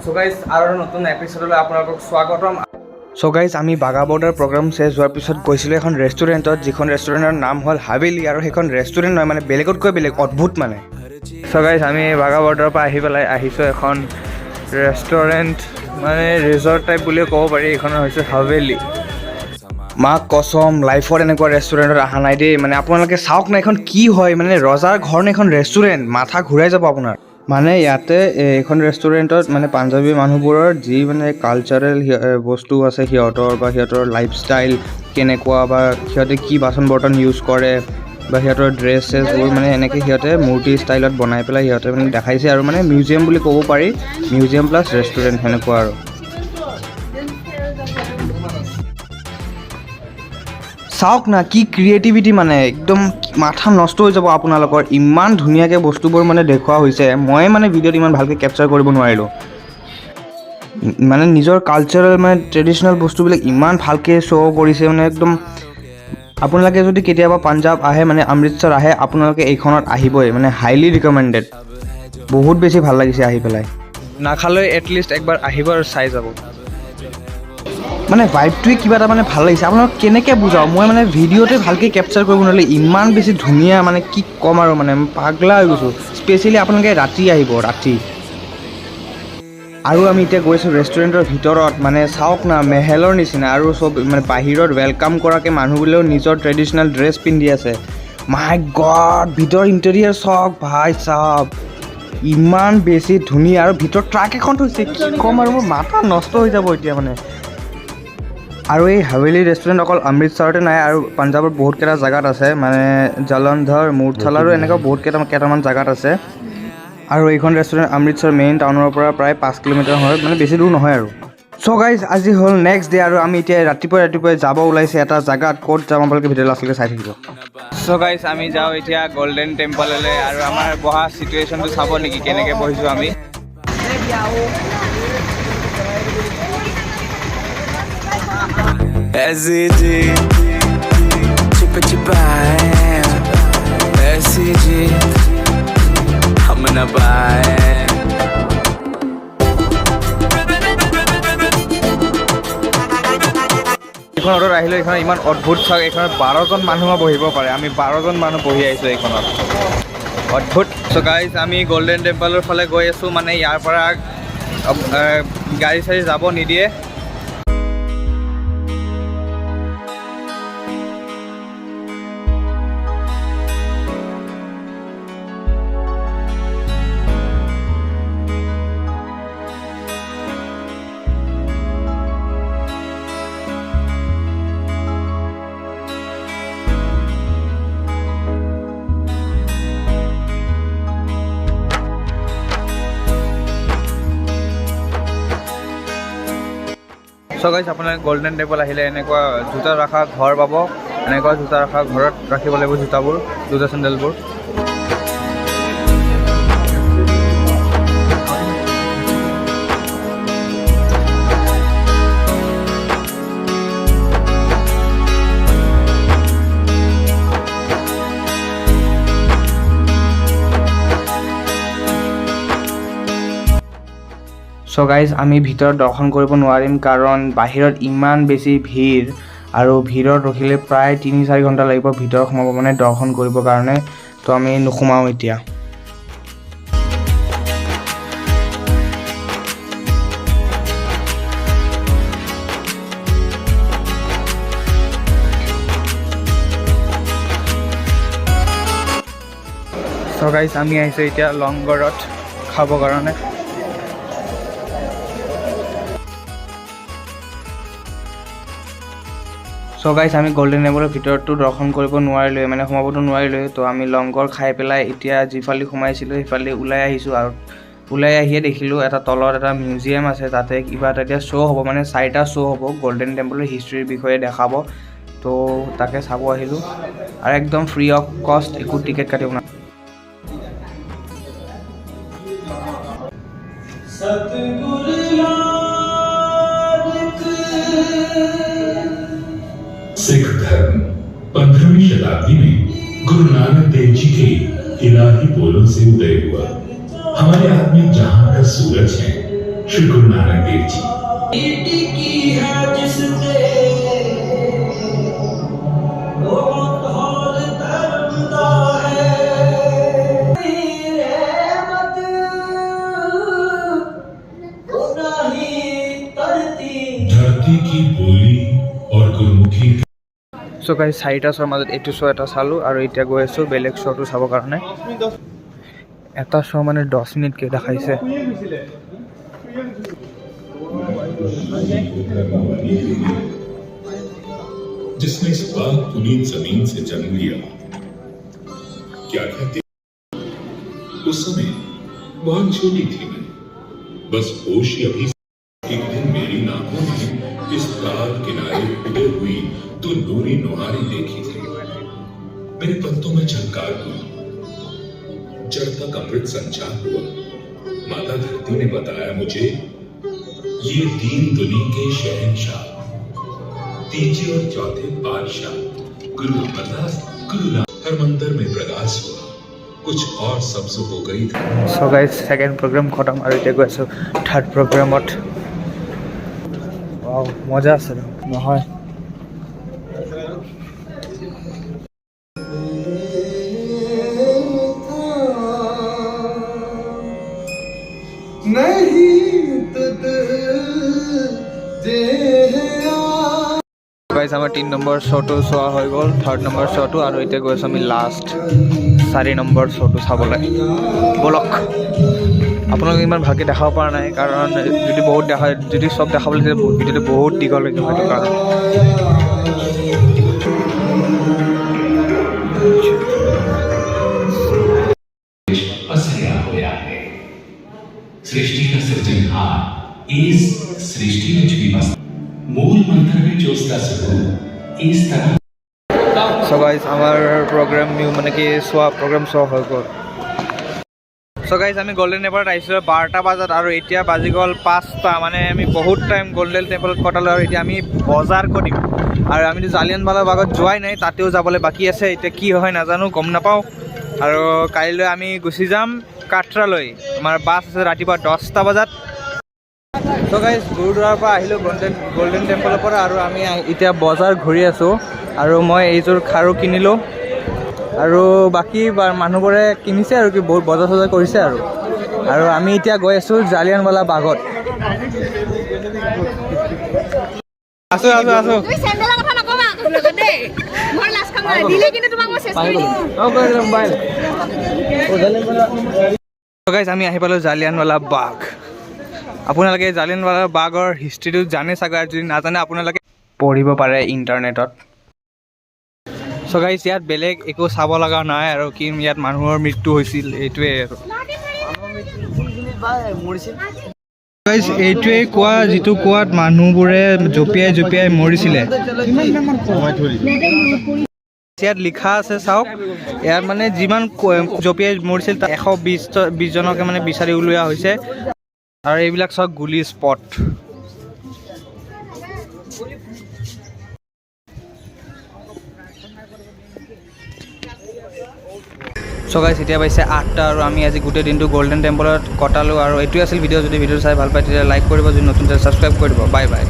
So guys আৰু নতুন এপিসোডলৈ আপোনালোকক স্বাগতম। সো গাইজ আমি বাঘা বৰ্ডাৰ প্ৰগ্ৰাম শেষ হোৱাৰ পিছত গৈছিলোঁ এখন ৰেষ্টুৰেণ্টত, যিখন ৰেষ্টুৰেণ্টৰ নাম হ'ল হাৱেলি। আৰু সেইখন ৰেষ্টুৰেণ্ট নহয়, মানে বেলেগতকৈ বেলেগ, অদ্ভুত মানে। সো গাইজ আমি বাঘা বৰ্ডাৰৰ পৰা আহি পেলাই আহিছোঁ এখন ৰেষ্টুৰেণ্ট, মানে ৰিজৰ্ট টাইপ বুলিও ক'ব পাৰি। এইখনৰ হৈছে হাৱেলি। মাক কচম, লাইফত এনেকুৱা ৰেষ্টুৰেণ্টত অহা নাই দেই। মানে আপোনালোকে চাওক না, এখন কি হয়, মানে ৰজাৰ ঘৰ নে এখন ৰেষ্টুৰেণ্ট, মাথা ঘূৰাই যাব আপোনাৰ। মানে ইয়াতে এইখন ৰেষ্টুৰেণ্টত মানে পাঞ্জাবী মানুহবোৰৰ যি মানে কালচাৰেল বস্তু আছে সিহঁতৰ, বা সিহঁতৰ লাইফষ্টাইল কেনেকুৱা, বা সিহঁতে কি বাচন বৰ্তন ইউজ কৰে, বা সিহঁতৰ ড্ৰেছ চেছবোৰ মানে এনেকৈ সিহঁতে মূৰ্তি ষ্টাইলত বনাই পেলাই সিহঁতে মানে দেখাইছে। আৰু মানে মিউজিয়াম বুলি ক'ব পাৰি, মিউজিয়াম প্লাছ ৰেষ্টুৰেণ্ট সেনেকুৱা আৰু। চাওক না কি ক্ৰিয়েটিভিটি, মানে একদম মাথা নষ্ট হৈ যাব আপোনালোকৰ। ইমান ধুনীয়াকৈ বস্তুবোৰ মানে দেখুওৱা হৈছে। মই মানে ভিডিঅ'ত ইমান ভালকৈ কেপচাৰ কৰিব নোৱাৰিলোঁ। মানে নিজৰ কালচাৰেল মানে ট্ৰেডিশ্যনেল বস্তুবিলাক ইমান ভালকৈ শ্ব' কৰিছে, মানে একদম। আপোনালোকে যদি কেতিয়াবা পাঞ্জাৱ আহে, মানে অমৃতসৰ আহে, আপোনালোকে এইখনত আহিবই, মানে হাইলি ৰিকমেণ্ডেড। বহুত বেছি ভাল লাগিছে আহি পেলাই। নাখালৈ এটলিষ্ট একবাৰ আহিব আৰু চাই যাব। মানে ভাইবটোৱে কিবা এটা মানে ভাল লাগিছে। আপোনালোক কেনেকৈ বুজাওঁ, মই মানে ভিডিঅ'তে ভালকৈ কেপচাৰ কৰিব নোৱাৰিলে। ইমান বেছি ধুনীয়া, মানে কি ক'ম আৰু, মানে পাগলা হৈ গৈছোঁ। স্পেচিয়েলি আপোনালোকে ৰাতি আহিব, ৰাতি। আৰু আমি এতিয়া গৈছোঁ ৰেষ্টুৰেণ্টৰ ভিতৰত, মানে চাওক না, মেহেলৰ নিচিনা। আৰু চব মানে বাহিৰত ৱেলকাম কৰাকৈ মানুহবোৰেও নিজৰ ট্ৰেডিশ্যনেল ড্ৰেছ পিন্ধি আছে। মাই গড, ভিতৰ ইণ্টেৰিয়াৰ চাওক ভাই চাওক, ইমান বেছি ধুনীয়া। আৰু ভিতৰত ট্ৰাক এখন থৈছে, কি ক'ম আৰু, মোৰ মাথা নষ্ট হৈ যাব এতিয়া মানে। আৰু এই হাৱেলি ৰেষ্টুৰেণ্ট অকল অমৃতসৰতে নাই, আৰু পাঞ্জাৱৰ বহুত কেইটা জেগাত আছে, মানে জলন্ধৰ, মূৰ্থালাৰো এনেকুৱা বহুত কেইটামান জেগাত আছে। আৰু এইখন ৰেষ্টুৰেণ্ট অমৃতসৰ মেইন টাউনৰ পৰা প্ৰায় 5 কিলোমিটাৰ হয়, মানে বেছি দূৰ নহয় আৰু। চ' গাইজ আজি হ'ল নেক্সট ডে, আৰু আমি এতিয়া ৰাতিপুৱাই যাব ওলাইছে এটা জেগাত। ক'ত যাম আপোনালোকে ভিডিঅ' লাষ্টলৈকে চাই থাকিব। চ' গাইজ আমি যাওঁ এতিয়া গল্ডেন টেম্পললৈ। আৰু আমাৰ বহা চিটুৱেশ্যনটো চাব নেকি, কেনেকৈ বহিছোঁ আমি। SCG, SCG, I'm gonna buy it. এইখন অৰ্ডাৰ আহিলে, এইখন ইমান অদ্ভুত চাওক। এইখনত 12জন মানুহ বহিব পাৰে। আমি 12জন মানুহ বহি আহিছোঁ এইখনত, অদ্ভুত। চ' গাইজ আমি গল্ডেন টেম্পলৰ ফালে গৈ আছোঁ। মানে ইয়াৰ পৰা গাড়ী চাড়ী যাব নিদিয়ে। চ' গাইজ আপোনালোকে গল্ডেন টেম্পল আহিলে এনেকুৱা জোতা ৰখা ঘৰ পাব। এনেকুৱা জোতা ৰখা ঘৰত ৰাখিব লাগিব জোতাবোৰ, জোতা চেণ্ডেলবোৰ। চ' গাইজ আমি ভিতৰত দৰ্শন কৰিব নোৱাৰিম, কাৰণ বাহিৰত ইমান বেছি ভিৰ। আৰু ভিৰত ৰখিলে প্ৰায় 3-4 ঘণ্টা লাগিব ভিতৰত সোমাব, মানে দৰ্শন কৰিবৰ কাৰণে। তো আমি নোসোমাওঁ এতিয়া। চ' গাইজ আমি আহিছোঁ এতিয়া লংগৰত খাবৰ কাৰণে। চ' গাইজ আমি গল্ডেন টেম্পলৰ ভিতৰতো দৰ্শন কৰিব নোৱাৰিলোঁ, মানে সোমাবতো নোৱাৰিলোঁ। তো আমি লংগৰ খাই পেলাই এতিয়া যিফালে সোমাইছিলোঁ সেইফালে ওলাই আহিছোঁ। আৰু ওলাই আহিয়ে দেখিলোঁ এটা তলত এটা মিউজিয়াম আছে, তাতে কিবা এটা এতিয়া শ্ব' হ'ব, মানে 4টা শ্ব' হ'ব গল্ডেন টেম্পলৰ হিষ্ট্ৰীৰ বিষয়ে দেখাব। তো তাকে চাব আহিলোঁ। আৰু একদম ফ্ৰী অফ কষ্ট, একো টিকেট কাটিব না। सिख धर्म 15वीं शताब्दी में गुरु नानक देव जी के इलाही बोलों से उदय हुआ। हमारे आत्मिक जहां का सूरज है, श्री गुरु नानक देव जी। धरती की बोली और गुरुमुखी। সো গাইজ 4টা শ্ব'ৰ মাজত এইটো শ্ব' এটা চালোঁ আৰু এতিয়া গৈ আছোঁ বেলেগ শ্ব'টো চাবৰ কাৰণে। এটা শ্ব' মানে 10 মিনিটকৈ দেখাইছে। जिसने इस बाग पुनीत जमीन से जन्म लिया, क्या कहते उस समय बहुत छोटी थी मैं, बस होश ही अभी। एक दिन मेरी आंखों में इस ताल किनारे उड़े हुई तो नूरी नुहारी देखी थी। मेरे पत्तों में झंकार हुई, जड़ तक अमृत संचार हुआ। माता धरती ने बताया मुझे, ये दीन दुनी के शहंशाह, तीजे और चौथे बादशाह गुरु अमरदास गुरु हर मंदिर में प्रकाश हुआ, कुछ और सब्ज हो गई थी। সো গাইজ সেকেন্ড প্ৰগ্ৰাম খতম আৰু এতিয়া গৈ আছোঁ থাৰ্ড প্ৰগ্ৰামত। মজা আছে নহয়? গাইজ আমাৰ 3 নম্বৰ শ্ব'টো চোৱা হৈ গ'ল, 3rd নম্বৰ শ্ব'টো, আৰু এতিয়া গৈ আছোঁ আমি লাষ্ট 4 নম্বৰ শ্ব'টো চাবলৈ। ব'লক। আপোনালোকে ইমান ভালকৈ দেখাব পৰা নাই, কাৰণ যদি বহুত যদি চব দেখাবলৈ তেতিয়া ভিডিঅ'টো বহুত দীঘল হৈ যাব। সেইটো কাৰণে पसरया होया है सृष्टि का सृजनहार इस सृष्टि में भी बस मूल मंत्र में जो उसका स्वरूप इस तरह। সো গাইজ আমাৰ প্ৰগ্ৰাম মানে কি প্ৰগ্ৰাম চোৱা হৈ গ'ল। সো গাইজ আমি গল্ডেন টেম্পলত আহিছিলোঁ 12টা বজাত আৰু এতিয়া বাজি গ'ল 5টা। মানে আমি বহুত টাইম গল্ডেন টেম্পলত কটালোঁ আৰু এতিয়া আমি বজাৰ কৰিম। আৰু আমিতো জালিয়ানৱালা বাগত যোৱাই নাই, তাতেও যাবলৈ বাকী আছে। এতিয়া কি হয় নাজানো, গম নাপাওঁ। আৰু কাইলৈ আমি গুচি যাম কাটৰালৈ। আমাৰ বাছ আছে ৰাতিপুৱা 10টা বজাত। সো গাইজ গুৰুদ্বাৰৰ পৰা আহিলোঁ গল্ডেন টেম্পলৰ পৰা, আৰু আমি এতিয়া বজাৰ ঘূৰি আছোঁ। আৰু মই এইযোৰ খাৰু কিনিলোঁ, আৰু বাকী মানুহবোৰে কিনিছে আৰু কি বহুত বজাৰ চজাৰ কৰিছে। আৰু আমি এতিয়া গৈ আছোঁ জালিয়ানৱালা বাগত। আছোঁ। গাইজ আমি আহি পালোঁ জালিয়ানৱালা বাগ। আপোনালোকে জালিয়ানৱালা বাগৰ হিষ্ট্ৰীটো জানে চাগৈ, আৰু যদি নাজানে আপোনালোকে পঢ়িব পাৰে ইণ্টাৰনেটত। চ' গাইজ ইয়াত বেলেগ একো চাব লগা নাই, আৰু কি ইয়াত মানুহৰ মৃত্যু হৈছিল এইটোৱে। আৰু গাইজ এইটোৱে কোৱা, যিটো কোৱাত মানুহবোৰে জঁপিয়াই মৰিছিলে। ইয়াত লিখা আছে চাওক, ইয়াত মানে যিমান জঁপিয়াই মৰিছিল 120 জনকে মানে বিচাৰি উলিওৱা হৈছে। আৰু এইবিলাক চাওক গুলি স্পট। চ' গাইজ এতিয়া পাইছে 8টা, আৰু আমি আজি গোটেই দিনটো গল্ডেন টেম্পলত কটালোঁ। আৰু এইটোৱে আছিল ভিডিঅ'। যদি ভিডিঅ'টো চাই ভাল পায় তেতিয়া লাইক কৰিব, যদি নতুন ছাবস্ক্ৰাইব কৰি দিব। Bye bye.